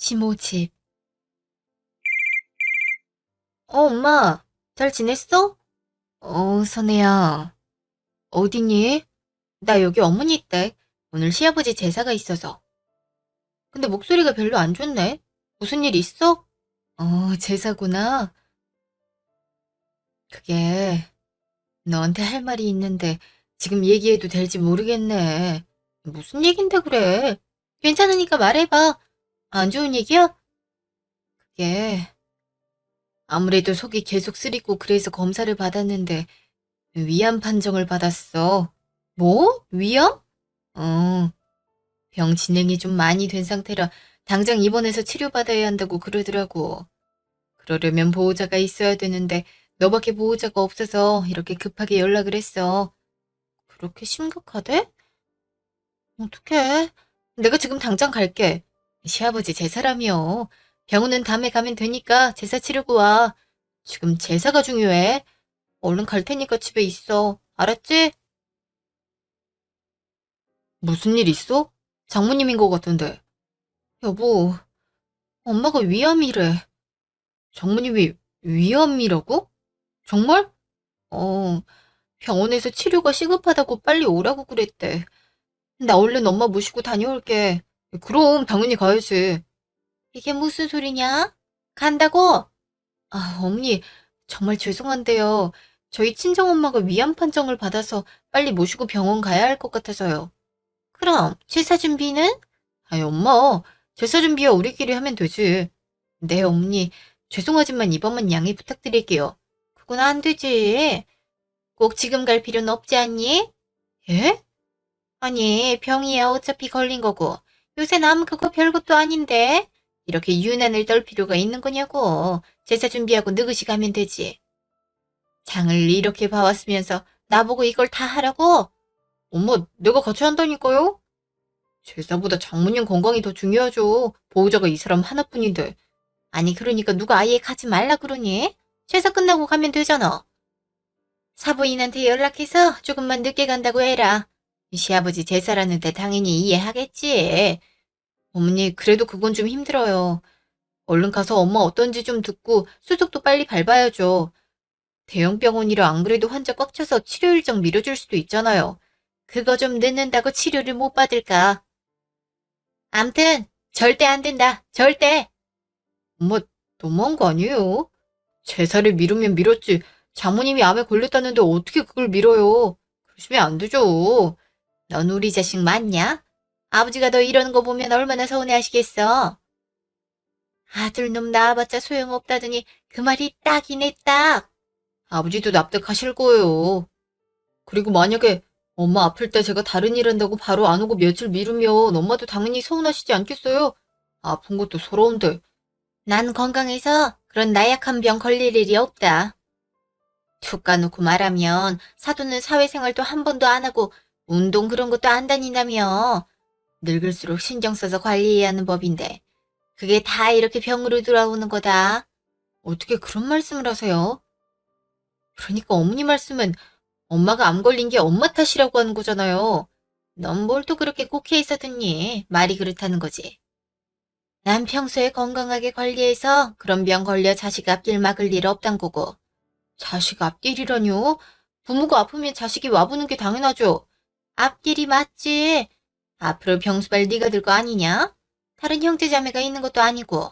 시모 집. 엄마. 잘 지냈어? 선혜야. 어디니? 나 여기 어머니 댁. 오늘 시아버지 제사가 있어서. 근데 목소리가 별로 안 좋네. 무슨 일 있어? 제사구나. 그게 너한테 할 말이 있는데 지금 얘기해도 될지 모르겠네. 무슨 얘긴데 그래? 괜찮으니까 말해봐. 안 좋은 얘기야? 그게 아무래도 속이 계속 쓰리고 그래서 검사를 받았는데 위암 판정을 받았어. 뭐? 위암? 어, 병 진행이 좀 많이 된 상태라 당장 입원해서 치료받아야 한다고 그러더라고. 그러려면 보호자가 있어야 되는데 너밖에 보호자가 없어서 이렇게 급하게 연락을 했어. 그렇게 심각하대? 어떡해. 내가 지금 당장 갈게. 시아버지 제사라며. 병원은 다음에 가면 되니까 제사 치르고 와. 지금 제사가 중요해. 얼른 갈 테니까 집에 있어. 알았지? 무슨 일 있어? 장모님인 것 같은데. 여보, 엄마가 위암이래. 장모님이 위암이라고? 정말? 어, 병원에서 치료가 시급하다고 빨리 오라고 그랬대. 나 얼른 엄마 모시고 다녀올게. 그럼 당연히 가야지. 이게 무슨 소리냐? 간다고? 어머니, 정말 죄송한데요. 저희 친정엄마가 위암 판정을 받아서 빨리 모시고 병원 가야 할 것 같아서요. 그럼 제사 준비는? 아이, 엄마, 제사 준비야 우리끼리 하면 되지. 네, 어머니. 죄송하지만 이번만 양해 부탁드릴게요. 그건 안 되지. 꼭 지금 갈 필요는 없지 않니? 예? 아니, 병이야 어차피 걸린 거고. 요새 남 그거 별것도 아닌데. 이렇게 유난을 떨 필요가 있는 거냐고. 제사 준비하고 느긋이 가면 되지. 장을 이렇게 봐왔으면서 나보고 이걸 다 하라고? 엄마, 내가 같이 한다니까요? 제사보다 장모님 건강이 더 중요하죠. 보호자가 이 사람 하나뿐인데. 아니, 그러니까 누가 아예 가지 말라 그러니? 제사 끝나고 가면 되잖아. 사부인한테 연락해서 조금만 늦게 간다고 해라. 시아버지 제사라는데 당연히 이해하겠지. 어머니, 그래도 그건 좀 힘들어요. 얼른 가서 엄마 어떤지 좀 듣고 수속도 빨리 밟아야죠. 대형 병원이라 안 그래도 환자 꽉 차서 치료 일정 미뤄질 수도 있잖아요. 그거 좀 늦는다고 치료를 못 받을까? 암튼 절대 안 된다. 절대. 엄마, 너무한 거 아니에요? 제사를 미루면 미뤘지. 장모님이 암에 걸렸다는데 어떻게 그걸 미뤄요? 그러시면 안 되죠. 넌 우리 자식 맞냐? 아버지가 너 이러는 거 보면 얼마나 서운해하시겠어. 아들놈 낳아봤자 소용없다더니 그 말이 딱이네 딱. 아버지도 납득하실 거예요. 그리고 만약에 엄마 아플 때 제가 다른 일 한다고 바로 안 오고 며칠 미루면 엄마도 당연히 서운하시지 않겠어요? 아픈 것도 서러운데. 난 건강해서 그런 나약한 병 걸릴 일이 없다. 툭 까놓고 말하면 사돈은 사회생활도 한 번도 안 하고 운동 그런 것도 안 다닌다며. 늙을수록 신경 써서 관리해야 하는 법인데 그게 다 이렇게 병으로 돌아오는 거다. 어떻게 그런 말씀을 하세요? 그러니까 어머니 말씀은 엄마가 암 걸린 게 엄마 탓이라고 하는 거잖아요. 넌 뭘 또 그렇게 꼭 해 있었더니 말이 그렇다는 거지. 난 평소에 건강하게 관리해서 그런 병 걸려 자식 앞길 막을 일 없단 거고. 자식 앞길이라뇨? 부모가 아프면 자식이 와보는 게 당연하죠. 앞길이 맞지. 앞으로 병수발 네가 들 거 아니냐? 다른 형제자매가 있는 것도 아니고.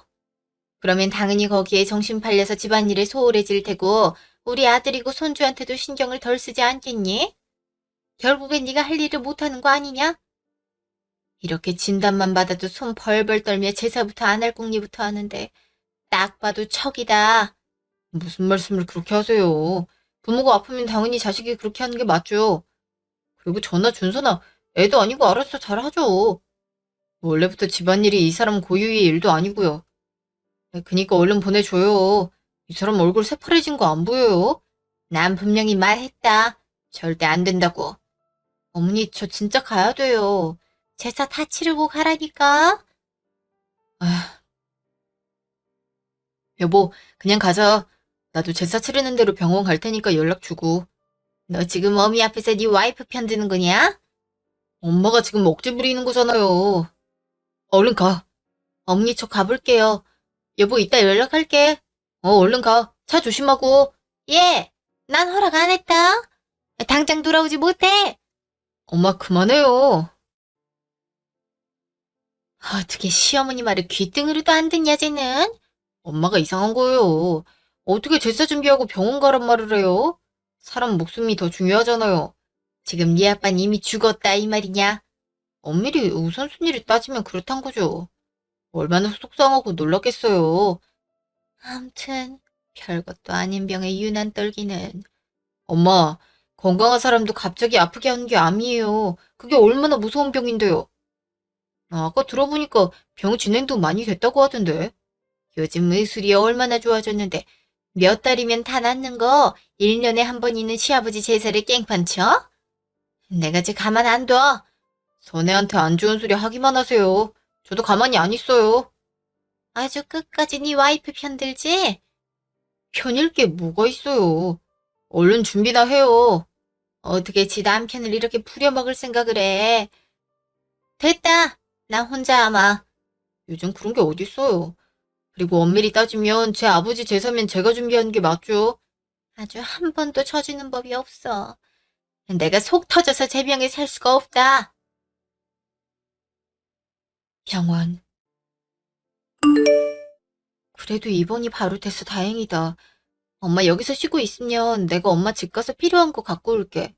그러면 당연히 거기에 정신 팔려서 집안일에 소홀해질 테고 우리 아들이고 손주한테도 신경을 덜 쓰지 않겠니? 결국엔 네가 할 일을 못하는 거 아니냐? 이렇게 진단만 받아도 손 벌벌 떨며 제사부터 안 할 궁리부터 하는데 딱 봐도 척이다. 무슨 말씀을 그렇게 하세요? 부모가 아프면 당연히 자식이 그렇게 하는 게 맞죠. 그리고 저나 준서나 애도 아니고 알아서 잘하죠. 원래부터 집안일이 이 사람 고유의 일도 아니고요. 그니까 얼른 보내줘요. 이 사람 얼굴 새파래진 거 안 보여요? 난 분명히 말했다. 절대 안 된다고. 어머니, 저 진짜 가야 돼요. 제사 다 치르고 가라니까. 아, 여보, 그냥 가자. 나도 제사 치르는 대로 병원 갈 테니까 연락 주고. 너 지금 어미 앞에서 네 와이프 편드는 거냐? 엄마가 지금 억지 부리는 거잖아요. 얼른 가. 어머니 저 가볼게요. 여보 이따 연락할게. 얼른 가. 차 조심하고. 예, 난 허락 안 했다. 당장 돌아오지 못해. 엄마 그만해요. 어떻게 시어머니 말을 귀등으로도 안 듣냐 쟤는? 엄마가 이상한 거예요. 어떻게 제사 준비하고 병원 가란 말을 해요? 사람 목숨이 더 중요하잖아요. 지금 네 아빠는 이미 죽었다 이 말이냐? 엄밀히 우선순위를 따지면 그렇단 거죠. 얼마나 속상하고 놀랐겠어요. 암튼 별것도 아닌 병에 유난 떨기는. 엄마, 건강한 사람도 갑자기 아프게 하는 게 암이에요. 그게 얼마나 무서운 병인데요. 아까 들어보니까 병 진행도 많이 됐다고 하던데. 요즘 의술이 얼마나 좋아졌는데 몇 달이면 다 낫는 거 1년에 한 번 있는 시아버지 제사를 깽판 쳐? 내가 쟤 가만 안 둬. 선애한테 안 좋은 소리 하기만 하세요. 저도 가만히 안 있어요. 아주 끝까지 네 와이프 편들지? 편일 게 뭐가 있어요. 얼른 준비나 해요. 어떻게 지 남편을 이렇게 부려먹을 생각을 해. 됐다. 나 혼자 아마. 요즘 그런 게 어딨어요. 그리고 엄밀히 따지면 제 아버지 제사면 제가 준비하는 게 맞죠. 아주 한 번도 처지는 법이 없어. 내가 속 터져서 제 병에 살 수가 없다. 병원. 그래도 입원이 바로 돼서 다행이다. 엄마 여기서 쉬고 있으면 내가 엄마 집 가서 필요한 거 갖고 올게.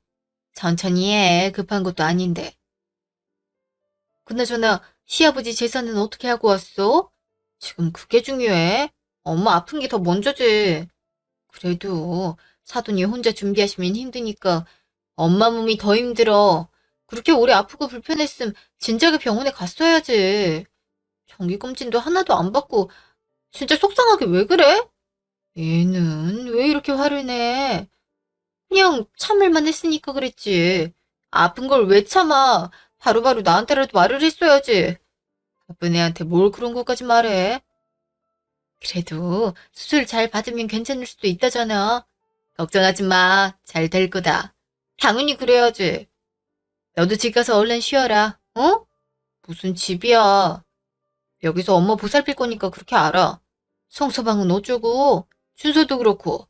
천천히 해. 급한 것도 아닌데. 그나저나 시아버지 제사는 어떻게 하고 왔어? 지금 그게 중요해. 엄마 아픈 게 더 먼저지. 그래도 사돈이 혼자 준비하시면 힘드니까 엄마 몸이 더 힘들어. 그렇게 오래 아프고 불편했음 진작에 병원에 갔어야지. 정기검진도 하나도 안 받고 진짜 속상하게 왜 그래? 얘는 왜 이렇게 화를 내? 그냥 참을만 했으니까 그랬지. 아픈 걸 왜 참아? 바로바로 나한테라도 말을 했어야지. 바쁜 애한테 뭘 그런 것까지 말해? 그래도 수술 잘 받으면 괜찮을 수도 있다잖아. 걱정하지 마. 잘 될 거다. 당연히 그래야지. 너도 집 가서 얼른 쉬어라. 어? 무슨 집이야. 여기서 엄마 보살필 거니까 그렇게 알아. 성서방은 어쩌고, 준서도 그렇고.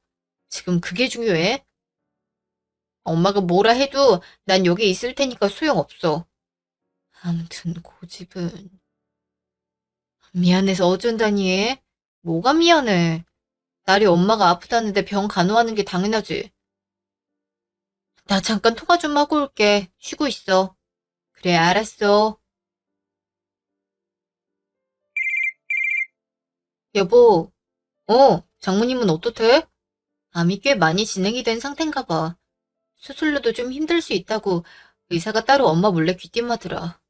지금 그게 중요해. 엄마가 뭐라 해도 난 여기 있을 테니까 소용없어. 아무튼 고집은. 미안해서 어쩐다니. 뭐가 미안해. 딸이 엄마가 아프다는데 병 간호하는 게 당연하지. 나 잠깐 통화 좀 하고 올게. 쉬고 있어. 그래, 알았어. 여보, 장모님은 어떻대? 암이 꽤 많이 진행이 된 상태인가 봐. 수술로도 좀 힘들 수 있다고 의사가 따로 엄마 몰래 귀띔하더라.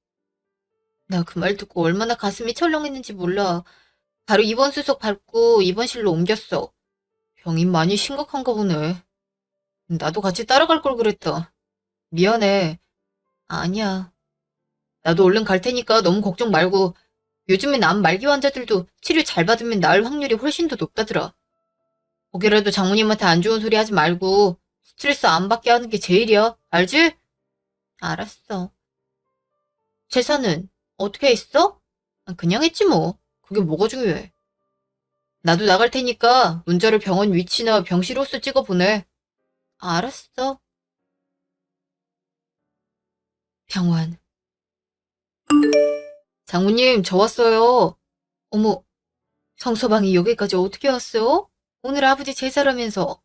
나 그 말 듣고 얼마나 가슴이 철렁했는지 몰라. 바로 입원 수속 밟고 입원실로 옮겼어. 병이 많이 심각한가 보네. 나도 같이 따라갈 걸 그랬다. 미안해. 아니야. 나도 얼른 갈 테니까 너무 걱정 말고. 요즘엔 암 말기 환자들도 치료 잘 받으면 나을 확률이 훨씬 더 높다더라. 혹여라도 장모님한테 안 좋은 소리 하지 말고 스트레스 안 받게 하는 게 제일이야. 알지? 알았어. 제사는 어떻게 했어? 그냥 했지 뭐. 그게 뭐가 중요해. 나도 나갈 테니까 문자로 병원 위치나 병실 호수 찍어 보내. 알았어. 병원. 장모님, 저 왔어요. 어머, 성서방이 여기까지 어떻게 왔어? 오늘 아버지 제사라면서.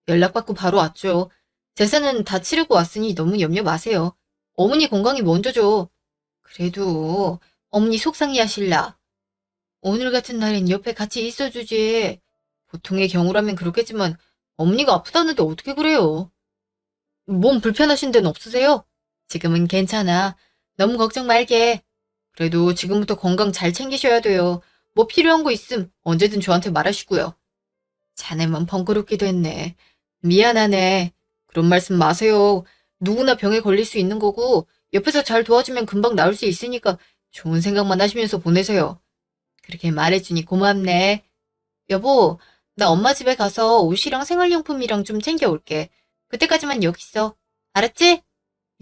연락받고 바로 왔죠. 제사는 다 치르고 왔으니 너무 염려 마세요. 어머니 건강이 먼저죠. 그래도 어머니 속상해 하실라. 오늘 같은 날엔 옆에 같이 있어주지. 보통의 경우라면 그렇겠지만 어머니가 아프다는데 어떻게 그래요? 몸 불편하신 데는 없으세요? 지금은 괜찮아. 너무 걱정 말게. 그래도 지금부터 건강 잘 챙기셔야 돼요. 뭐 필요한 거 있음 언제든 저한테 말하시고요. 자네만 번거롭게 됐네. 미안하네. 그런 말씀 마세요. 누구나 병에 걸릴 수 있는 거고 옆에서 잘 도와주면 금방 나을 수 있으니까 좋은 생각만 하시면서 보내세요. 그렇게 말해주니 고맙네. 여보, 나 엄마 집에 가서 옷이랑 생활용품이랑 좀 챙겨올게. 그때까지만 여기 있어. 알았지?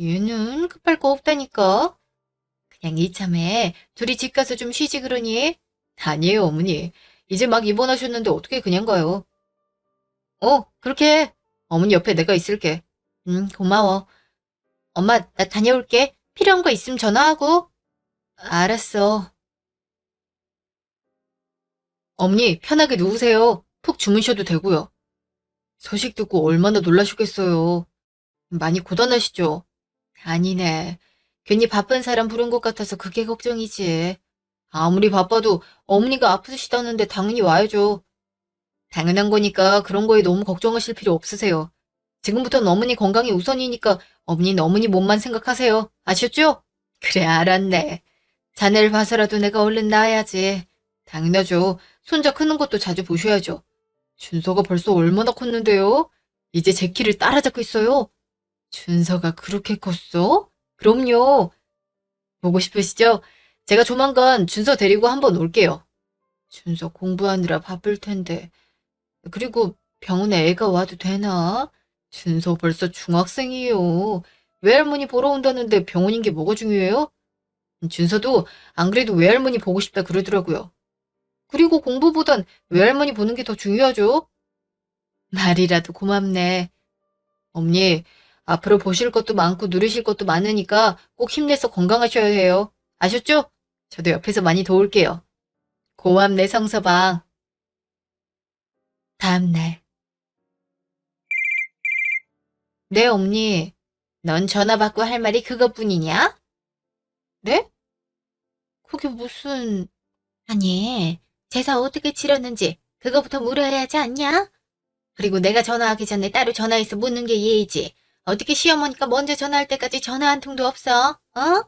얘는 급할 거 없다니까. 그냥 이참에 둘이 집 가서 좀 쉬지 그러니? 아니에요, 어머니. 이제 막 입원하셨는데 어떻게 그냥 가요? 그렇게 해. 어머니 옆에 내가 있을게. 고마워. 엄마, 나 다녀올게. 필요한 거 있으면 전화하고. 알았어. 어머니, 편하게 누우세요. 푹 주무셔도 되고요. 소식 듣고 얼마나 놀라셨겠어요. 많이 고단하시죠? 아니네. 괜히 바쁜 사람 부른 것 같아서 그게 걱정이지. 아무리 바빠도 어머니가 아프시다는데 당연히 와야죠. 당연한 거니까 그런 거에 너무 걱정하실 필요 없으세요. 지금부터는 어머니 건강이 우선이니까 어머니는 어머니 몸만 생각하세요. 아셨죠? 그래, 알았네. 자네를 봐서라도 내가 얼른 나아야지. 당연하죠. 손자 크는 것도 자주 보셔야죠. 준서가 벌써 얼마나 컸는데요? 이제 제 키를 따라잡고 있어요. 준서가 그렇게 컸어? 그럼요. 보고 싶으시죠? 제가 조만간 준서 데리고 한번 올게요. 준서 공부하느라 바쁠 텐데. 그리고 병원에 애가 와도 되나? 준서 벌써 중학생이에요. 외할머니 보러 온다는데 병원인 게 뭐가 중요해요? 준서도 안 그래도 외할머니 보고 싶다 그러더라고요. 그리고 공부보단 외할머니 보는 게 더 중요하죠? 말이라도 고맙네. 어머니, 앞으로 보실 것도 많고 누리실 것도 많으니까 꼭 힘내서 건강하셔야 해요. 아셨죠? 저도 옆에서 많이 도울게요. 고맙네, 성서방. 다음날. 네, 엄니. 넌 전화 받고 할 말이 그것뿐이냐? 네? 그게 무슨... 아니, 제사 어떻게 치렀는지 그거부터 물어야 하지 않냐? 그리고 내가 전화하기 전에 따로 전화해서 묻는 게 예의지. 어떻게 시어머니가 먼저 전화할 때까지 전화 한 통도 없어? 어?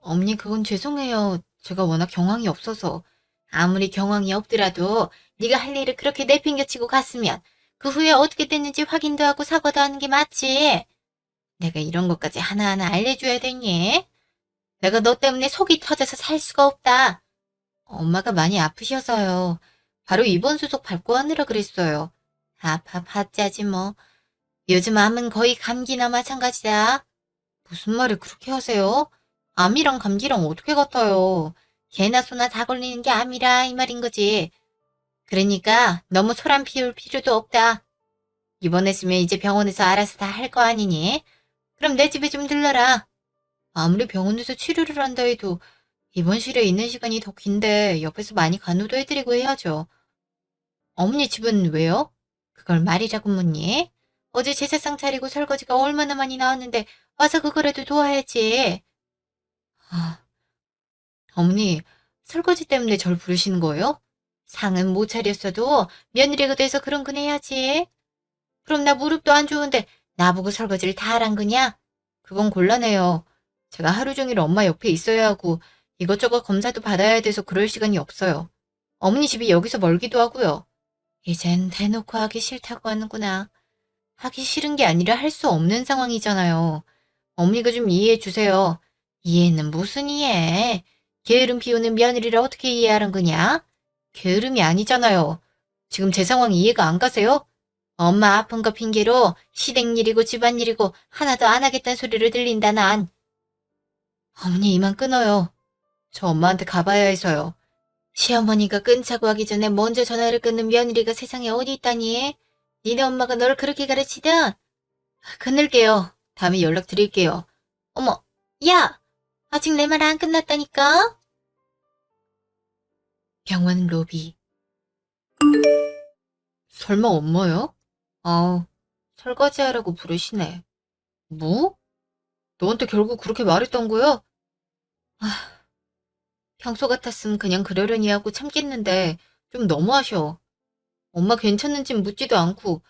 엄니, 그건 죄송해요. 제가 워낙 경황이 없어서. 아무리 경황이 없더라도 네가 할 일을 그렇게 내팽개치고 갔으면 그 후에 어떻게 됐는지 확인도 하고 사과도 하는 게 맞지. 내가 이런 것까지 하나하나 알려줘야 되니? 내가 너 때문에 속이 터져서 살 수가 없다. 엄마가 많이 아프셔서요. 바로 입원 수속 밟고 하느라 그랬어요. 아파봤자지 뭐. 요즘 암은 거의 감기나 마찬가지다. 무슨 말을 그렇게 하세요? 암이랑 감기랑 어떻게 같아요? 개나 소나 다 걸리는 게 암이라 이 말인 거지. 그러니까 너무 소란 피울 필요도 없다. 입원했으면 이제 병원에서 알아서 다 할 거 아니니? 그럼 내 집에 좀 들러라. 아무리 병원에서 치료를 한다 해도 입원실에 있는 시간이 더 긴데 옆에서 많이 간호도 해드리고 해야죠. 어머니 집은 왜요? 그걸 말이라고 묻니? 어제 제사상 차리고 설거지가 얼마나 많이 나왔는데 와서 그거라도 도와야지. 아, 어머니, 설거지 때문에 절 부르시는 거예요? 상은 못 차렸어도 며느리가 돼서 그런 건 해야지. 그럼 나 무릎도 안 좋은데 나보고 설거지를 다 하란 거냐? 그건 곤란해요. 제가 하루 종일 엄마 옆에 있어야 하고 이것저것 검사도 받아야 돼서 그럴 시간이 없어요. 어머니 집이 여기서 멀기도 하고요. 이젠 대놓고 하기 싫다고 하는구나. 하기 싫은 게 아니라 할 수 없는 상황이잖아요. 어머니가 좀 이해해 주세요. 이해는 무슨 이해? 게으름 피우는 며느리를 어떻게 이해하는 거냐? 게으름이 아니잖아요. 지금 제 상황 이해가 안 가세요? 엄마 아픈 거 핑계로 시댁일이고 집안일이고 하나도 안 하겠다는 소리를 들린다 난. 어머니 이만 끊어요. 저 엄마한테 가봐야 해서요. 시어머니가 끊자고 하기 전에 먼저 전화를 끊는 며느리가 세상에 어디 있다니? 니네 엄마가 널 그렇게 가르치든? 끊을게요. 다음에 연락드릴게요. 어머, 야! 아직 내 말 안 끝났다니까? 병원 로비. 설마 엄마요? 설거지하라고 부르시네. 뭐? 너한테 결국 그렇게 말했던 거야? 아, 평소 같았으면 그냥 그러려니 하고 참겠는데 좀 너무하셔. 엄마 괜찮은지 묻지도 않고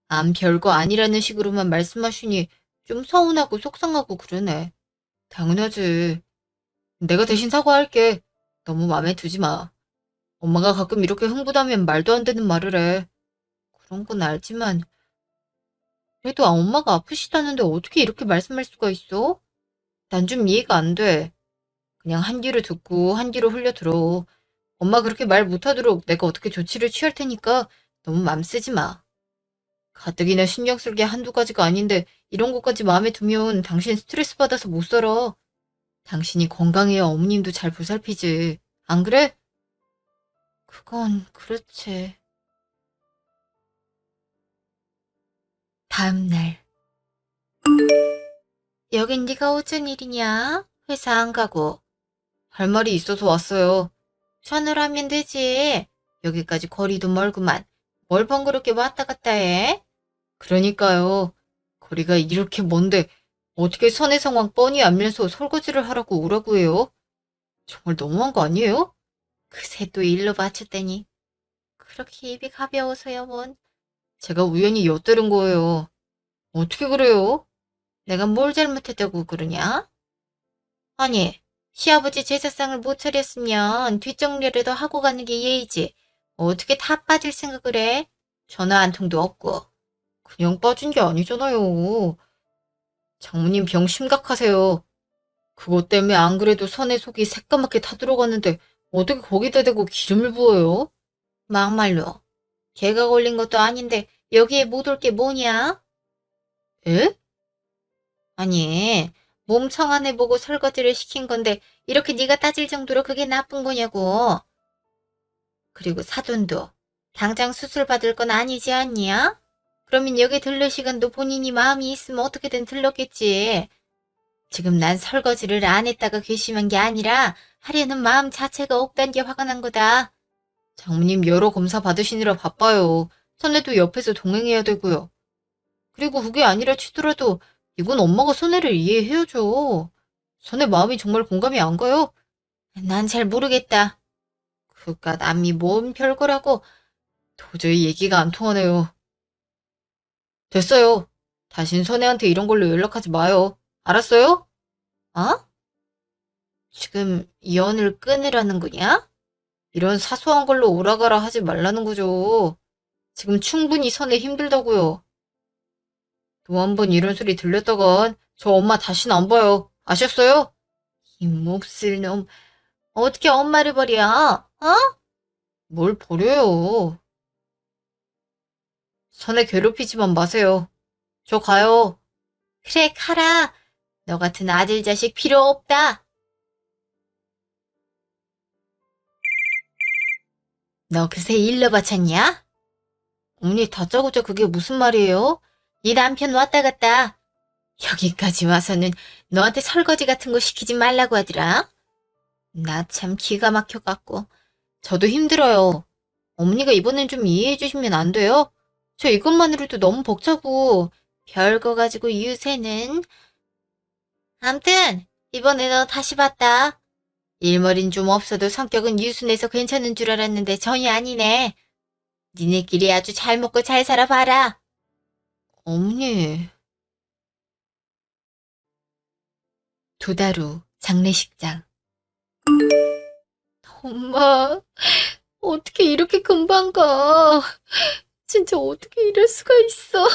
암 별거 아니라는 식으로만 말씀하시니 좀 서운하고 속상하고 그러네. 당연하지. 내가 대신 사과할게. 너무 마음에 두지 마. 엄마가 가끔 이렇게 흥분하면 말도 안 되는 말을 해. 그런 건 알지만 그래도 엄마가 아프시다는데 어떻게 이렇게 말씀할 수가 있어? 난 좀 이해가 안 돼. 그냥 한 귀로 듣고 한 귀로 흘려 들어. 엄마 그렇게 말 못하도록 내가 어떻게 조치를 취할 테니까 너무 맘 쓰지 마. 가뜩이나 신경 쓸 게 한두 가지가 아닌데 이런 것까지 마음에 두면 당신 스트레스 받아서 못 살아. 당신이 건강해야 어머님도 잘 보살피지. 안 그래? 그건 그렇지. 다음 날. 여긴 네가 어쩐 일이냐? 회사 안 가고. 할 말이 있어서 왔어요. 전화로 하면 되지. 여기까지 거리도 멀구만. 뭘 번거롭게 왔다 갔다 해? 그러니까요. 거리가 이렇게 먼데 어떻게 선의 상황 뻔히 알면서 설거지를 하라고 오라고 해요? 정말 너무한 거 아니에요? 그새 또 일로 맞췄다니. 그렇게 입이 가벼워서요, 뭔. 제가 우연히 엿들은 거예요. 어떻게 그래요? 내가 뭘 잘못했다고 그러냐? 아니, 시아버지 제사상을 못 차렸으면 뒷정리라도 하고 가는 게 예의지. 어떻게 다 빠질 생각을 해? 전화 한 통도 없고. 그냥 빠진 게 아니잖아요. 장모님 병 심각하세요. 그것 때문에 안 그래도 선의 속이 새까맣게 타들어갔는데 어떻게 거기다 대고 기름을 부어요? 막말로. 걔가 걸린 것도 아닌데 여기에 못 올 게 뭐냐? 에? 아니, 몸 청안해 보고 설거지를 시킨 건데 이렇게 네가 따질 정도로 그게 나쁜 거냐고. 그리고 사돈도 당장 수술 받을 건 아니지 않냐? 그러면 여기 들를 시간도 본인이 마음이 있으면 어떻게든 들렀겠지. 지금 난 설거지를 안 했다가 괘씸한 게 아니라 하려는 마음 자체가 없단 게 화가 난 거다. 장모님 여러 검사 받으시느라 바빠요. 선혜도 옆에서 동행해야 되고요. 그리고 그게 아니라 치더라도 이건 엄마가 선혜를 이해해야죠. 선혜 마음이 정말 공감이 안 가요? 난 잘 모르겠다. 그깟 남이 뭔 별거라고. 도저히 얘기가 안 통하네요. 됐어요. 다신 선혜한테 이런 걸로 연락하지 마요. 알았어요? 어? 지금 연을 끊으라는 거냐? 이런 사소한 걸로 오라가라 하지 말라는 거죠. 지금 충분히 선혜 힘들다고요. 또 한 번 이런 소리 들렸다간 저 엄마 다시는 안 봐요. 아셨어요? 힘없을 놈. 어떻게 엄마를 버려? 어? 뭘 버려요. 선혜 괴롭히지만 마세요. 저 가요. 그래, 가라. 너 같은 아들 자식 필요 없다. 너 그새 일러 바쳤냐? 어머니 다짜고짜 그게 무슨 말이에요? 네 남편 왔다 갔다. 여기까지 와서는 너한테 설거지 같은 거 시키지 말라고 하더라. 나 참 기가 막혀갖고. 저도 힘들어요. 어머니가 이번엔 좀 이해해 주시면 안 돼요? 저 이것만으로도 너무 벅차고 별거 가지고 유세는. 암튼 이번에 너 다시 봤다. 일머린 좀 없어도 성격은 유순해서 괜찮은 줄 알았는데 전혀 아니네. 니네끼리 아주 잘 먹고 잘 살아봐라. 어머니. 두 달 후 장례식장. 엄마, 어떻게 이렇게 금방 가? 진짜 어떻게 이럴 수가 있어?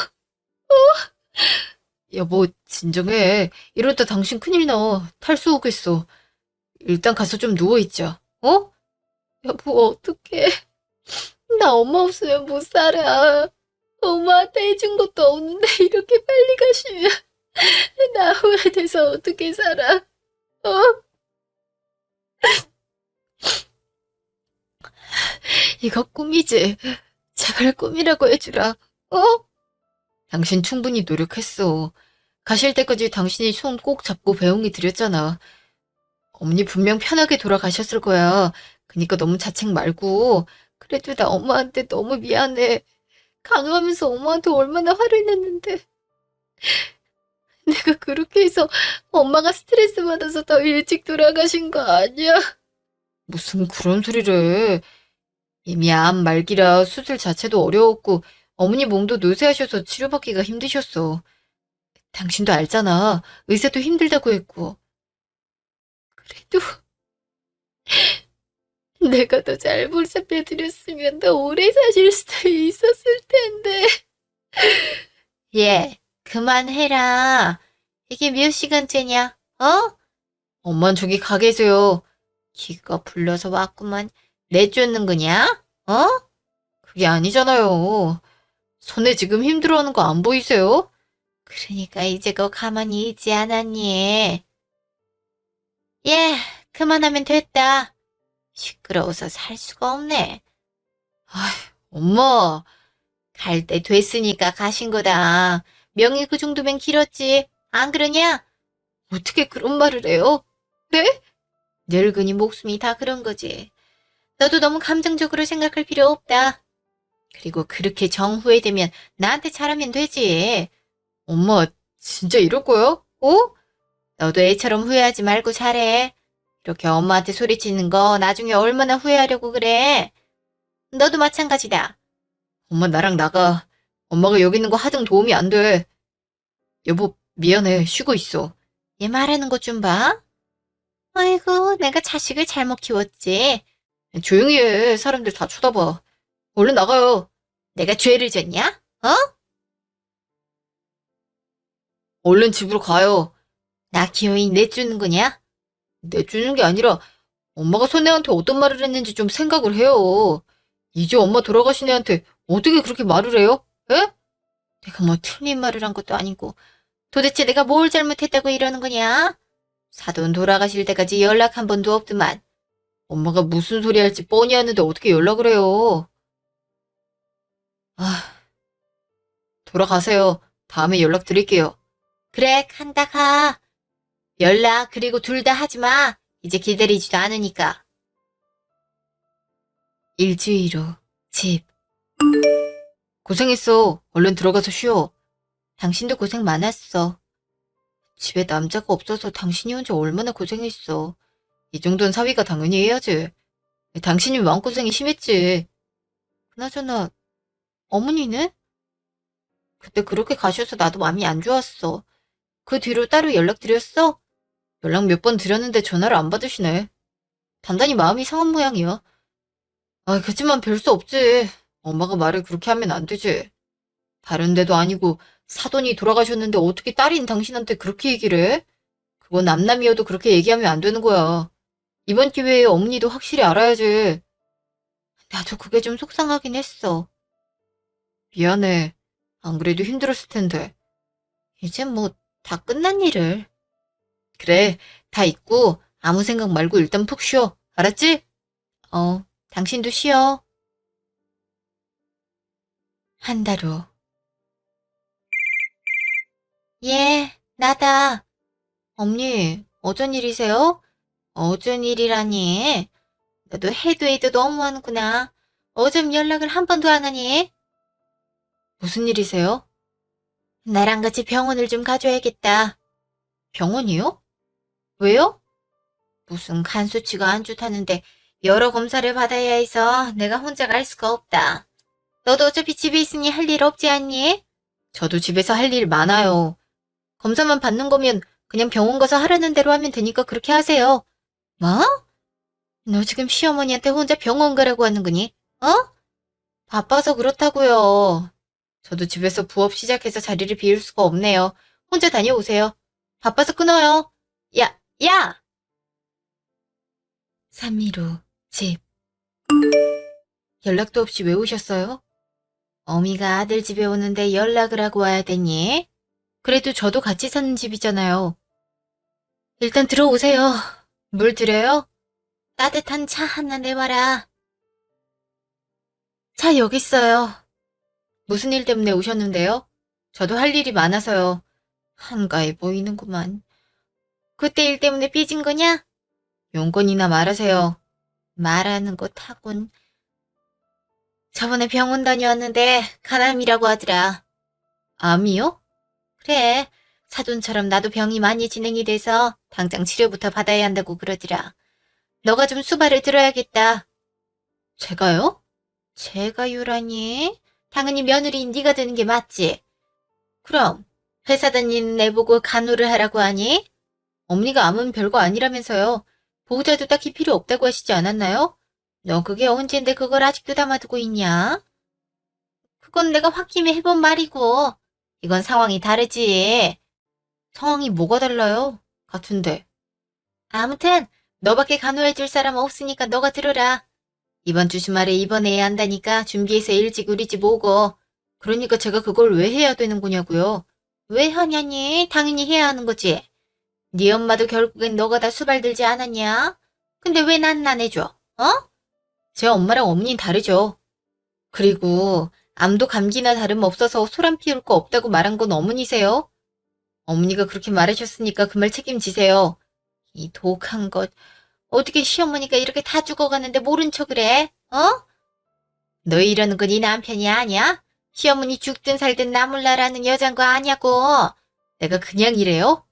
여보, 진정해. 이러다 당신 큰일 나. 탈수 오겠어. 일단 가서 좀 누워있자. 어? 여보, 어떡해. 나 엄마 없으면 못 살아. 엄마한테 해준 것도 없는데 이렇게 빨리 가시면 나 후회돼서 어떻게 살아? 어? 이거 꿈이지. 제발 꿈이라고 해주라. 어? 당신 충분히 노력했어. 가실 때까지 당신이 손 꼭 잡고 배웅이 드렸잖아. 어머니 분명 편하게 돌아가셨을 거야. 그니까 너무 자책 말고. 그래도 나 엄마한테 너무 미안해. 간호하면서 엄마한테 얼마나 화를 냈는데. 내가 그렇게 해서 엄마가 스트레스 받아서 더 일찍 돌아가신 거 아니야? 무슨 그런 소리를 해. 이미 암 말기라 수술 자체도 어려웠고 어머니 몸도 노쇠하셔서 치료받기가 힘드셨어. 당신도 알잖아. 의사도 힘들다고 했고. 그래도 내가 더 잘 보살펴드렸으면 더 오래 사실 수도 있었을 텐데. 얘, 그만해라. 이게 몇 시간째냐? 어? 엄만 저기 가 계세요. 기가 불려서 왔구만. 내쫓는 거냐? 어? 그게 아니잖아요. 손에 지금 힘들어하는 거 안 보이세요? 그러니까 이제 거 가만히 있지 않았니? 예, 그만하면 됐다. 시끄러워서 살 수가 없네. 엄마, 갈 때 됐으니까 가신 거다. 명이 그 정도면 길었지. 안 그러냐? 어떻게 그런 말을 해요? 네? 늙은이 목숨이 다 그런 거지. 너도 너무 감정적으로 생각할 필요 없다. 그리고 그렇게 정후회되면 나한테 잘하면 되지. 엄마, 진짜 이럴 거야? 어? 너도 애처럼 후회하지 말고 잘해. 이렇게 엄마한테 소리치는 거 나중에 얼마나 후회하려고 그래. 너도 마찬가지다. 엄마 나랑 나가. 엄마가 여기 있는 거 하등 도움이 안 돼. 여보, 미안해. 쉬고 있어. 얘 말하는 것 좀 봐. 아이고, 내가 자식을 잘못 키웠지. 조용히 해. 사람들 다 쳐다봐. 얼른 나가요. 내가 죄를 졌냐? 어? 얼른 집으로 가요. 나 기어이 내주는 거냐? 내주는 게 아니라 엄마가 손애한테 어떤 말을 했는지 좀 생각을 해요. 이제 엄마 돌아가신 애한테 어떻게 그렇게 말을 해요? 에? 내가 뭐 틀린 말을 한 것도 아니고 도대체 내가 뭘 잘못했다고 이러는 거냐? 사돈 돌아가실 때까지 연락 한 번도 없더만. 엄마가 무슨 소리 할지 뻔히 아는데 어떻게 연락을 해요? 아, 돌아가세요. 다음에 연락드릴게요. 그래, 간다 가. 연락 그리고 둘 다 하지 마. 이제 기다리지도 않으니까. 일주일 후 집. 고생했어. 얼른 들어가서 쉬어. 당신도 고생 많았어. 집에 남자가 없어서 당신이 혼자 얼마나 고생했어. 이 정도는 사위가 당연히 해야지. 당신이 마음고생이 심했지. 그나저나 어머니는? 그때 그렇게 가셔서 나도 마음이 안 좋았어. 그 뒤로 따로 연락드렸어? 연락 몇 번 드렸는데 전화를 안 받으시네. 단단히 마음이 상한 모양이야. 그치만 별 수 없지. 엄마가 말을 그렇게 하면 안 되지. 다른 데도 아니고 사돈이 돌아가셨는데 어떻게 딸인 당신한테 그렇게 얘기를 해? 그건 남남이어도 그렇게 얘기하면 안 되는 거야. 이번 기회에 어머니도 확실히 알아야지. 나도 그게 좀 속상하긴 했어. 미안해. 안 그래도 힘들었을 텐데. 이제 뭐 다 끝난 일을. 그래, 다 잊고 아무 생각 말고 일단 푹 쉬어. 알았지? 당신도 쉬어. 한 달 후. 예, 나다. 엄니, 어쩐 일이세요? 어쩐 일이라니? 너도 해도 해도 너무하는구나. 어쩜 연락을 한 번도 안 하니? 무슨 일이세요? 나랑 같이 병원을 좀 가줘야겠다. 병원이요? 왜요? 무슨 간 수치가 안 좋다는데 여러 검사를 받아야 해서 내가 혼자 갈 수가 없다. 너도 어차피 집에 있으니 할 일 없지 않니? 저도 집에서 할 일 많아요. 검사만 받는 거면 그냥 병원 가서 하라는 대로 하면 되니까 그렇게 하세요. 뭐? 너 지금 시어머니한테 혼자 병원 가라고 하는 거니? 어? 바빠서 그렇다고요. 저도 집에서 부업 시작해서 자리를 비울 수가 없네요. 혼자 다녀오세요. 바빠서 끊어요. 야, 야! 3일 후 집. 연락도 없이 왜 오셨어요? 어미가 아들 집에 오는데 연락을 하고 와야 되니? 그래도 저도 같이 사는 집이잖아요. 일단 들어오세요. 물 드려요? 따뜻한 차 하나 내와라. 차 여기 있어요. 무슨 일 때문에 오셨는데요? 저도 할 일이 많아서요. 한가해 보이는구만. 그때 일 때문에 삐진 거냐? 용건이나 말하세요. 말하는 것 하군. 저번에 병원 다녀왔는데 간암이라고 하더라. 암이요? 그래. 사돈처럼 나도 병이 많이 진행이 돼서 당장 치료부터 받아야 한다고 그러더라. 너가 좀 수발을 들어야겠다. 제가요? 제가요라니? 당연히 며느리인 네가 되는 게 맞지. 그럼 회사 다니는 애 보고 간호를 하라고 하니? 어머니가 암은 별거 아니라면서요. 보호자도 딱히 필요 없다고 하시지 않았나요? 너 그게 언젠데 그걸 아직도 담아두고 있냐? 그건 내가 홧김에 해본 말이고. 이건 상황이 다르지. 상황이 뭐가 달라요? 같은데. 아무튼 너밖에 간호해줄 사람 없으니까 너가 들어라. 이번 주 주말에 입원해야 한다니까 준비해서 일찍 우리 집 오고. 그러니까 제가 그걸 왜 해야 되는 거냐고요. 왜 하냐니? 당연히 해야 하는 거지. 네 엄마도 결국엔 너가 다 수발들지 않았냐? 근데 왜 난 안 해줘? 어? 제 엄마랑 어머니는 다르죠. 그리고 암도 감기나 다름없어서 소란 피울 거 없다고 말한 건 어머니세요? 어머니가 그렇게 말하셨으니까 그 말 책임지세요. 이 독한 것. 어떻게 시어머니가 이렇게 다 죽어가는데 모른 척을 해? 어? 너희 이러는 건 네 남편이 아니야? 시어머니 죽든 살든 나 몰라라는 여잔 거 아냐고. 내가 그냥 이래요?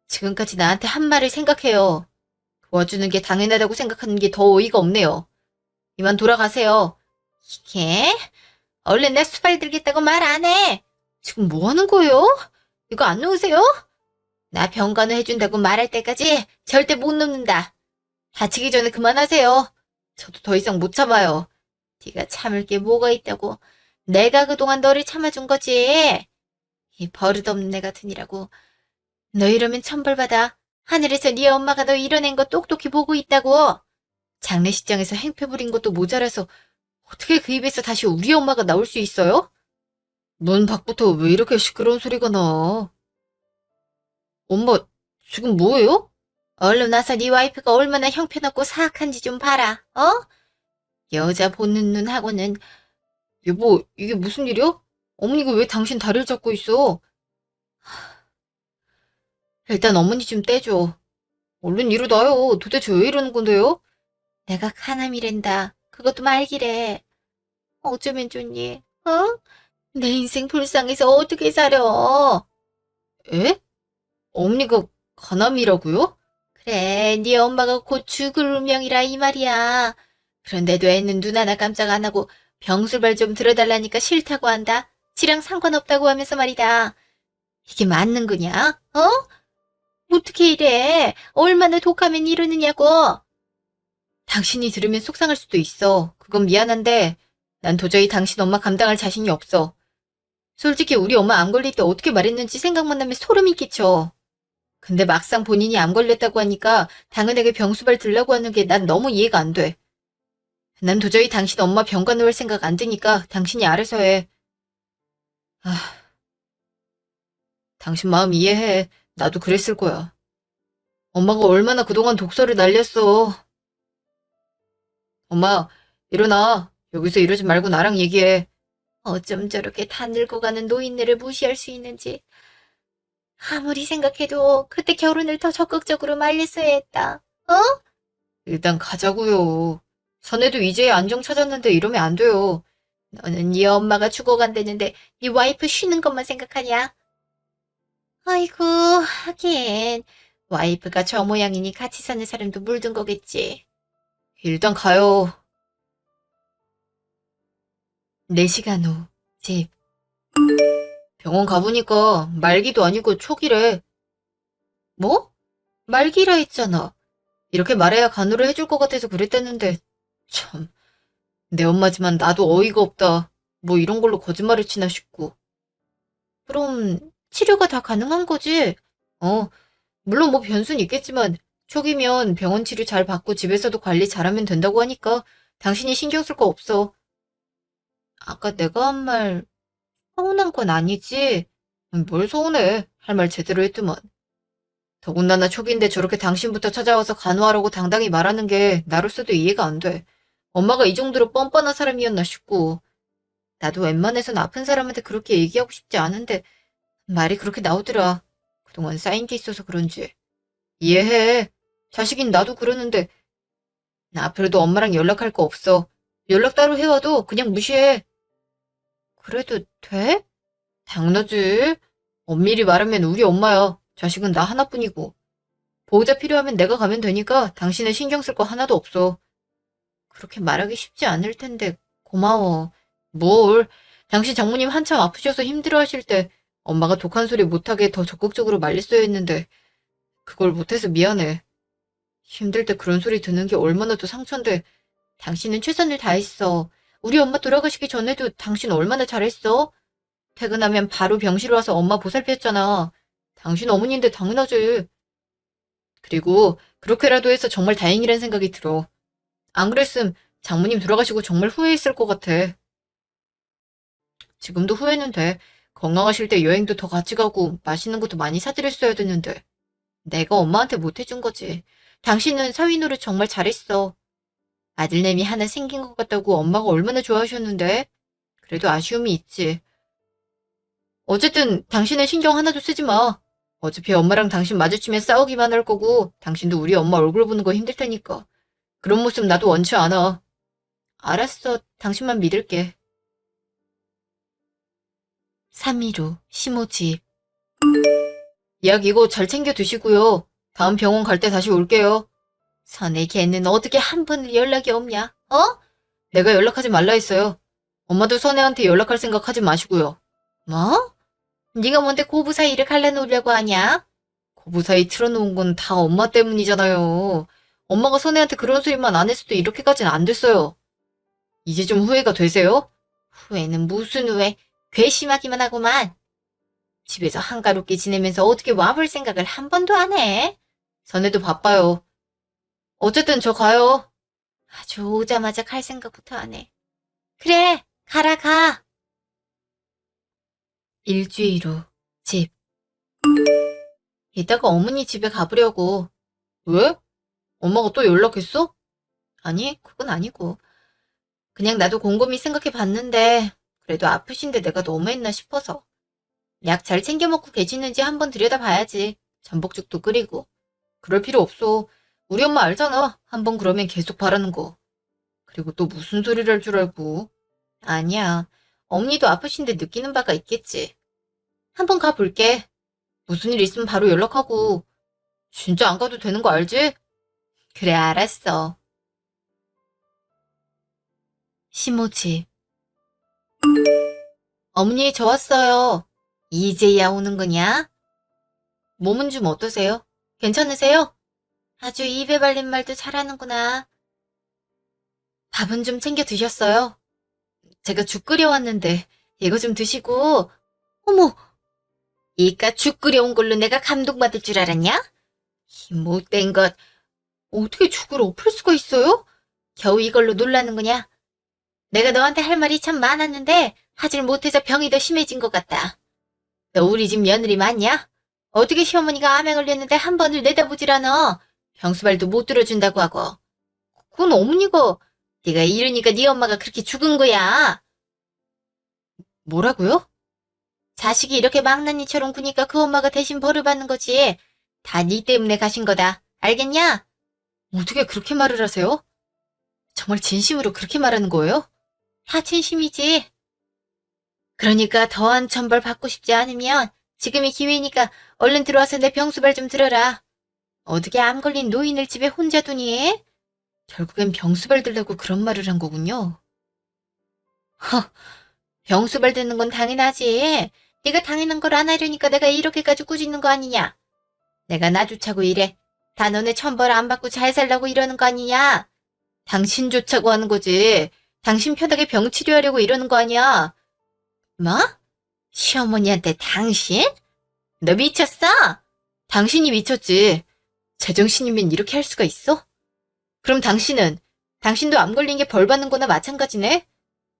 지금까지 나한테 한 말을 생각해요. 도와주는 게 당연하다고 생각하는 게 더 어이가 없네요. 이만 돌아가세요. 이게? 얼른 내 수발 들겠다고 말 안 해. 지금 뭐 하는 거예요? 이거 안 놓으세요? 나 병간호 해준다고 말할 때까지 절대 못 놓는다. 다치기 전에 그만하세요. 저도 더 이상 못 참아요. 네가 참을 게 뭐가 있다고. 내가 그동안 너를 참아준 거지. 이 버릇없는 애 같으니라고. 너 이러면 천벌받아. 하늘에서 네 엄마가 너 이뤄낸 거 똑똑히 보고 있다고. 장례식장에서 행패 부린 것도 모자라서 어떻게 그 입에서 다시 우리 엄마가 나올 수 있어요? 넌 밖부터 왜 이렇게 시끄러운 소리가 나? 엄마, 지금 뭐예요? 얼른 와서 네 와이프가 얼마나 형편없고 사악한지 좀 봐라. 어? 여자 보는 눈 하고는. 여보, 이게 무슨 일이야? 어머니가 왜 당신 다리를 잡고 있어? 일단 어머니 좀 떼줘. 얼른 일어나요. 도대체 왜 이러는 건데요? 내가 카남이랜다. 그것도 말기래. 어쩌면 좋니? 어? 내 인생 불쌍해서 어떻게 살아? 에? 어머니가 가남이라고요? 그래, 네 엄마가 곧 죽을 운명이라 이 말이야. 그런데도 애는 눈 하나 깜짝 안 하고 병술발 좀 들어달라니까 싫다고 한다. 지랑 상관없다고 하면서 말이다. 이게 맞는 거냐? 어? 어떻게 이래? 얼마나 독하면 이러느냐고. 당신이 들으면 속상할 수도 있어. 그건 미안한데 난 도저히 당신 엄마 감당할 자신이 없어. 솔직히 우리 엄마 암 걸릴 때 어떻게 말했는지 생각만 하면 소름이 끼쳐. 근데 막상 본인이 암 걸렸다고 하니까 당은에게 병수발 들라고 하는 게 난 너무 이해가 안 돼. 난 도저히 당신 엄마 병가 놓을 생각 안 드니까 당신이 알아서 해. 아, 당신 마음 이해해. 나도 그랬을 거야. 엄마가 얼마나 그동안 독서를 날렸어. 엄마, 일어나. 여기서 이러지 말고 나랑 얘기해. 어쩜 저렇게 다 늙어가는 노인네를 무시할 수 있는지. 아무리 생각해도 그때 결혼을 더 적극적으로 말렸어야 했다. 어? 일단 가자고요. 자네도 이제야 안정 찾았는데 이러면 안 돼요. 너는 네 엄마가 죽어간다는데 네 와이프 쉬는 것만 생각하냐? 아이고, 하긴 와이프가 저 모양이니 같이 사는 사람도 물든 거겠지. 일단 가요. 4시간 후 집. 병원 가보니까 말기도 아니고 초기래. 뭐? 말기라 했잖아. 이렇게 말해야 간호를 해줄 것 같아서 그랬댔는데 참, 내 엄마지만 나도 어이가 없다. 뭐 이런 걸로 거짓말을 치나 싶고. 그럼 치료가 다 가능한 거지? 어, 물론 뭐 변수는 있겠지만 초기면 병원 치료 잘 받고 집에서도 관리 잘하면 된다고 하니까 당신이 신경 쓸 거 없어. 아까 내가 한 말 서운한 건 아니지? 뭘 서운해. 할 말 제대로 했더만. 더군다나 초기인데 저렇게 당신부터 찾아와서 간호하라고 당당히 말하는 게 나로서도 이해가 안 돼. 엄마가 이 정도로 뻔뻔한 사람이었나 싶고. 나도 웬만해선 아픈 사람한테 그렇게 얘기하고 싶지 않은데 말이 그렇게 나오더라. 그동안 쌓인 게 있어서 그런지. 이해해. 자식인 나도 그러는데 나 앞으로도 엄마랑 연락할 거 없어. 연락 따로 해와도 그냥 무시해. 그래도 돼? 당연하지. 엄밀히 말하면 우리 엄마야. 자식은 나 하나뿐이고. 보호자 필요하면 내가 가면 되니까 당신은 신경 쓸 거 하나도 없어. 그렇게 말하기 쉽지 않을 텐데 고마워. 뭘. 당신 장모님 한참 아프셔서 힘들어하실 때 엄마가 독한 소리 못하게 더 적극적으로 말렸어야 했는데 그걸 못해서 미안해. 힘들 때 그런 소리 듣는 게 얼마나 더 상처인데 당신은 최선을 다했어. 우리 엄마 돌아가시기 전에도 당신 얼마나 잘했어? 퇴근하면 바로 병실 와서 엄마 보살폈잖아. 당신 어머니인데 당연하지. 그리고 그렇게라도 해서 정말 다행이란 생각이 들어. 안 그랬음 장모님 돌아가시고 정말 후회했을 것 같아. 지금도 후회는 돼. 건강하실 때 여행도 더 같이 가고 맛있는 것도 많이 사드렸어야 됐는데. 내가 엄마한테 못해준 거지. 당신은 사위 노릇 정말 잘했어. 아들내미 하나 생긴 것 같다고 엄마가 얼마나 좋아하셨는데. 그래도 아쉬움이 있지. 어쨌든 당신은 신경 하나도 쓰지 마. 어차피 엄마랑 당신 마주치면 싸우기만 할 거고 당신도 우리 엄마 얼굴 보는 거 힘들 테니까. 그런 모습 나도 원치 않아. 알았어. 당신만 믿을게. 3.15 시모집. 약 이거 잘 챙겨 드시고요. 다음 병원 갈 때 다시 올게요. 선의 걔는 어떻게 한 번을 연락이 없냐? 어? 내가 연락하지 말라 했어요. 엄마도 선혜한테 연락할 생각 하지 마시고요. 뭐? 네가 뭔데 고부 사이를 갈라놓으려고 하냐? 고부 사이 틀어놓은 건 다 엄마 때문이잖아요. 엄마가 선혜한테 그런 소리만 안 했어도 이렇게까지는 안 됐어요. 이제 좀 후회가 되세요? 후회는 무슨 후회? 괘씸하기만 하구만. 집에서 한가롭게 지내면서 어떻게 와볼 생각을 한 번도 안 해? 선혜도 바빠요. 어쨌든 저 가요. 아주 오자마자 갈 생각부터 안 해. 그래, 가라 가. 일주일 후 집. 이따가 어머니 집에 가보려고. 왜? 엄마가 또 연락했어? 아니, 그건 아니고. 그냥 나도 곰곰이 생각해 봤는데 그래도 아프신데 내가 너무했나 싶어서. 약 잘 챙겨 먹고 계시는지 한번 들여다봐야지. 전복죽도 끓이고. 그럴 필요 없어. 우리 엄마 알잖아. 한번 그러면 계속 바라는 거. 그리고 또 무슨 소리를 할 줄 알고. 아니야. 어머니도 아프신데 느끼는 바가 있겠지. 한번 가볼게. 무슨 일 있으면 바로 연락하고. 진짜 안 가도 되는 거 알지? 그래, 알았어. 시모지. 어머니, 저 왔어요. 이제야 오는 거냐? 몸은 좀 어떠세요? 괜찮으세요? 아주 입에 발린 말도 잘하는구나. 밥은 좀 챙겨 드셨어요? 제가 죽 끓여왔는데 이거 좀 드시고. 어머, 이깟 죽 끓여온 걸로 내가 감동받을 줄 알았냐? 이 못된 것. 어떻게 죽을 엎을 수가 있어요? 겨우 이걸로 놀라는 거냐? 내가 너한테 할 말이 참 많았는데 하질 못해서 병이 더 심해진 것 같다. 너 우리 집 며느리 맞냐? 어떻게 시어머니가 암에 걸렸는데 한 번을 내다보질 않아. 병수발도 못 들어준다고 하고. 그건 어머니가. 네가 이러니까 네 엄마가 그렇게 죽은 거야. 뭐라고요? 자식이 이렇게 망나니처럼 구니까 그 엄마가 대신 벌을 받는 거지. 다 네 때문에 가신 거다. 알겠냐? 어떻게 그렇게 말을 하세요? 정말 진심으로 그렇게 말하는 거예요? 다 진심이지. 그러니까 더한 천벌 받고 싶지 않으면 지금이 기회니까 얼른 들어와서 내 병수발 좀 들어라. 어떻게 암 걸린 노인을 집에 혼자 두니? 결국엔 병수발 들라고 그런 말을 한 거군요. 허, 병수발 듣는 건 당연하지. 네가 당연한 걸 안 하려니까 내가 이렇게까지 꾸짖는 거 아니냐. 내가 나조차고 이래. 다 너네 천벌 안 받고 잘 살라고 이러는 거 아니냐. 당신 좋자고 하는 거지. 당신 편하게 병 치료하려고 이러는 거 아니야. 뭐? 시어머니한테 당신? 너 미쳤어? 당신이 미쳤지. 제정신이면 이렇게 할 수가 있어? 그럼 당신은? 당신도 암 걸린 게 벌 받는 거나 마찬가지네?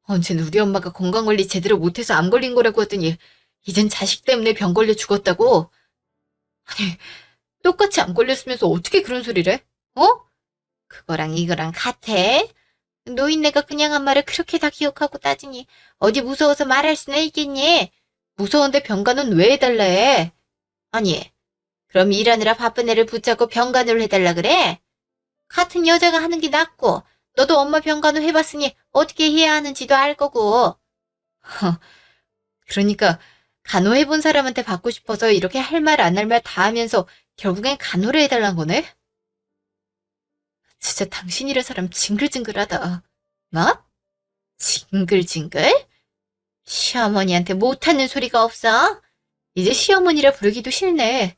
언젠 우리 엄마가 건강관리 제대로 못해서 암 걸린 거라고 하더니 이젠 자식 때문에 병 걸려 죽었다고? 아니, 똑같이 암 걸렸으면서 어떻게 그런 소리를 해? 어? 그거랑 이거랑 같아? 노인네가 그냥 한 말을 그렇게 다 기억하고 따지니 어디 무서워서 말할 수나 있겠니? 무서운데 병간호는 왜 해달라 해? 아니, 그럼 일하느라 바쁜 애를 붙잡고 병간호를 해달라 그래? 같은 여자가 하는 게 낫고 너도 엄마 병간호 해봤으니 어떻게 해야 하는지도 알 거고. 그러니까 간호해본 사람한테 받고 싶어서 이렇게 할 말 안 할 말 다 하면서 결국엔 간호를 해달란 거네? 진짜 당신이란 사람 징글징글하다. 뭐? 징글징글? 시어머니한테 못하는 소리가 없어? 이제 시어머니라 부르기도 싫네.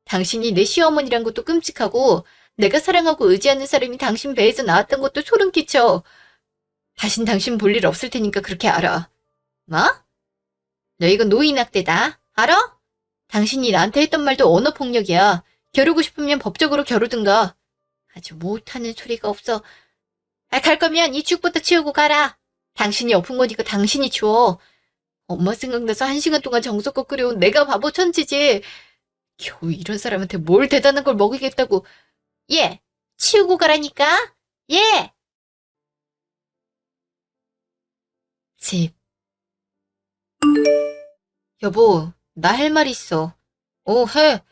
당신이 내 시어머니란 것도 끔찍하고 내가 사랑하고 의지하는 사람이 당신 배에서 나왔던 것도 소름 끼쳐. 다신 당신 볼 일 없을 테니까 그렇게 알아. 뭐? 너 이거 노인학대다. 알아? 당신이 나한테 했던 말도 언어폭력이야. 겨루고 싶으면 법적으로 겨루든가. 아주 못하는 소리가 없어. 갈 거면 이 죽부터 치우고 가라. 당신이 엎은 거니까 당신이 치워. 엄마 생각나서 1시간 동안 정성껏 끓여온 내가 바보 천치지. 겨우 이런 사람한테 뭘 대단한 걸 먹이겠다고. 예, 치우고 가라니까. 예. 집. 여보, 나 할 말 있어. 해.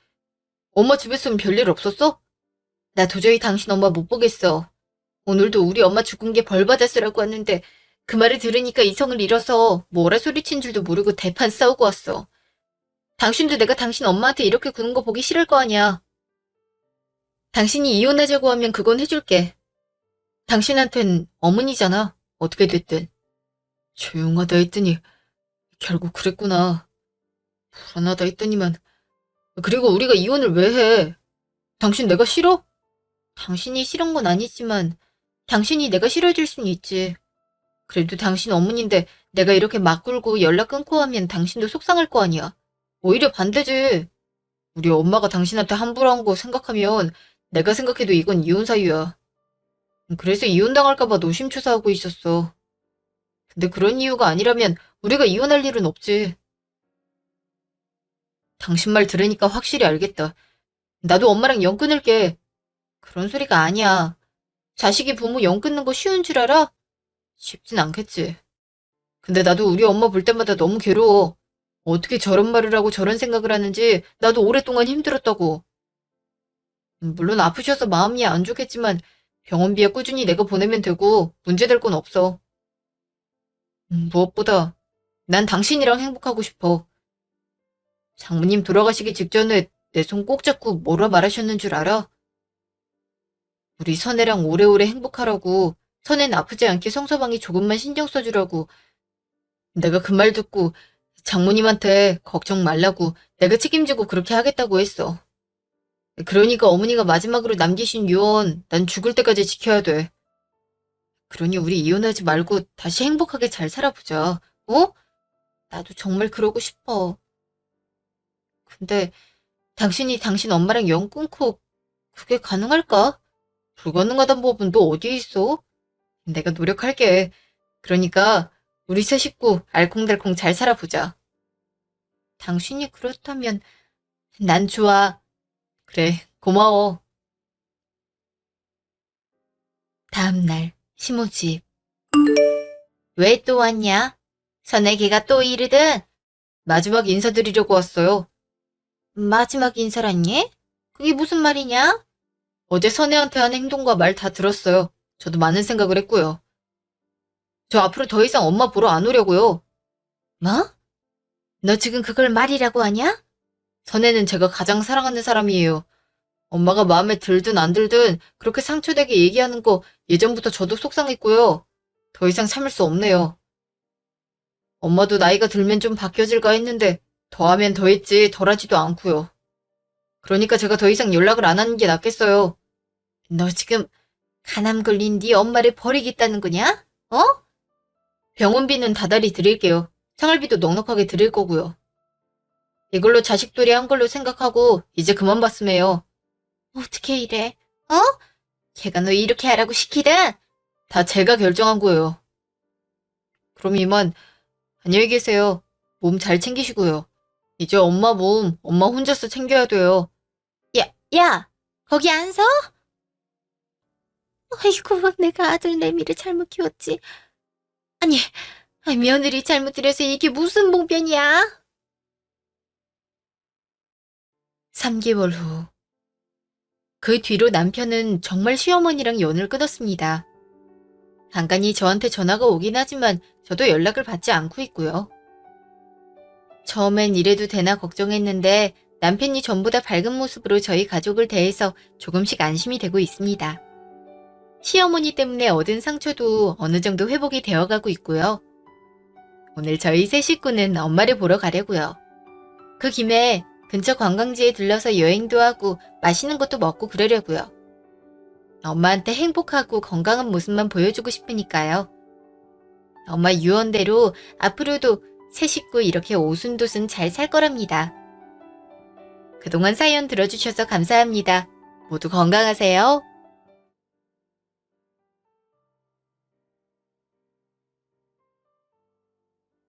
엄마 집에서는 별일 없었어? 나 도저히 당신 엄마 못 보겠어. 오늘도 우리 엄마 죽은 게 벌 받아 쓰라고 왔는데 그 말을 들으니까 이성을 잃어서 뭐라 소리친 줄도 모르고 대판 싸우고 왔어. 당신도 내가 당신 엄마한테 이렇게 구는 거 보기 싫을 거 아니야. 당신이 이혼하자고 하면 그건 해줄게. 당신한텐 어머니잖아. 어떻게 됐든. 조용하다 했더니 결국 그랬구나. 불안하다 했더니만. 그리고 우리가 이혼을 왜 해? 당신 내가 싫어? 당신이 싫은 건 아니지만 당신이 내가 싫어질 순 있지. 그래도 당신 어머니인데 내가 이렇게 막 굴고 연락 끊고 하면 당신도 속상할 거 아니야. 오히려 반대지. 우리 엄마가 당신한테 함부로 한 거 생각하면 내가 생각해도 이건 이혼 사유야. 그래서 이혼당할까 봐 노심초사하고 있었어. 근데 그런 이유가 아니라면 우리가 이혼할 일은 없지. 당신 말 들으니까 확실히 알겠다. 나도 엄마랑 연 끊을게. 그런 소리가 아니야. 자식이 부모 연 끊는 거 쉬운 줄 알아? 쉽진 않겠지. 근데 나도 우리 엄마 볼 때마다 너무 괴로워. 어떻게 저런 말을 하고 저런 생각을 하는지 나도 오랫동안 힘들었다고. 물론 아프셔서 마음이 안 좋겠지만 병원비야 꾸준히 내가 보내면 되고 문제될 건 없어. 무엇보다 난 당신이랑 행복하고 싶어. 장모님 돌아가시기 직전에 내 손 꼭 잡고 뭐라 말하셨는 줄 알아? 우리 선혜랑 오래오래 행복하라고, 선혜는 아프지 않게 성서방이 조금만 신경 써주라고. 내가 그 말 듣고 장모님한테 걱정 말라고 내가 책임지고 그렇게 하겠다고 했어. 그러니까 어머니가 마지막으로 남기신 유언 난 죽을 때까지 지켜야 돼. 그러니 우리 이혼하지 말고 다시 행복하게 잘 살아보자. 어? 나도 정말 그러고 싶어. 근데 당신이 당신 엄마랑 연 끊고 그게 가능할까? 불가능하단 법은 또 어디에 있어? 내가 노력할게. 그러니까 우리 세 식구 알콩달콩 잘 살아보자. 당신이 그렇다면 난 좋아. 그래, 고마워. 다음날 시모집. 왜 또 왔냐? 선혜기가 또 이르든 마지막 인사드리려고 왔어요. 마지막 인사라니? 그게 무슨 말이냐? 어제 선혜한테 한 행동과 말 다 들었어요. 저도 많은 생각을 했고요. 저 앞으로 더 이상 엄마 보러 안 오려고요. 뭐? 너 지금 그걸 말이라고 하냐? 선혜는 제가 가장 사랑하는 사람이에요. 엄마가 마음에 들든 안 들든 그렇게 상처되게 얘기하는 거 예전부터 저도 속상했고요. 더 이상 참을 수 없네요. 엄마도 나이가 들면 좀 바뀌어질까 했는데 더하면 더했지 덜하지도 않고요. 그러니까 제가 더 이상 연락을 안 하는 게 낫겠어요. 너 지금 가남 걸린 네 엄마를 버리겠다는 거냐? 어? 병원비는 다달이 드릴게요. 생활비도 넉넉하게 드릴 거고요. 이걸로 자식들이 한 걸로 생각하고 이제 그만 봤으면 해요. 어떻게 이래? 어? 걔가 너 이렇게 하라고 시키든? 다 제가 결정한 거예요. 그럼 이만 안녕히 계세요. 몸 잘 챙기시고요. 이제 엄마 몸 엄마 혼자서 챙겨야 돼요. 야, 거기 안 서? 아이고, 내가 아들 내미를 잘못 키웠지. 아니, 며느리 잘못 들여서 이게 무슨 봉변이야? 3개월 후. 그 뒤로 남편은 정말 시어머니랑 연을 끊었습니다. 간간히 저한테 전화가 오긴 하지만 저도 연락을 받지 않고 있고요. 처음엔 이래도 되나 걱정했는데 남편이 전보다 밝은 모습으로 저희 가족을 대해서 조금씩 안심이 되고 있습니다. 시어머니 때문에 얻은 상처도 어느 정도 회복이 되어가고 있고요. 오늘 저희 세 식구는 엄마를 보러 가려고요. 그 김에 근처 관광지에 들러서 여행도 하고 맛있는 것도 먹고 그러려고요. 엄마한테 행복하고 건강한 모습만 보여주고 싶으니까요. 엄마 유언대로 앞으로도 세 식구 이렇게 오순도순 잘 살 거랍니다. 그동안 사연 들어주셔서 감사합니다. 모두 건강하세요.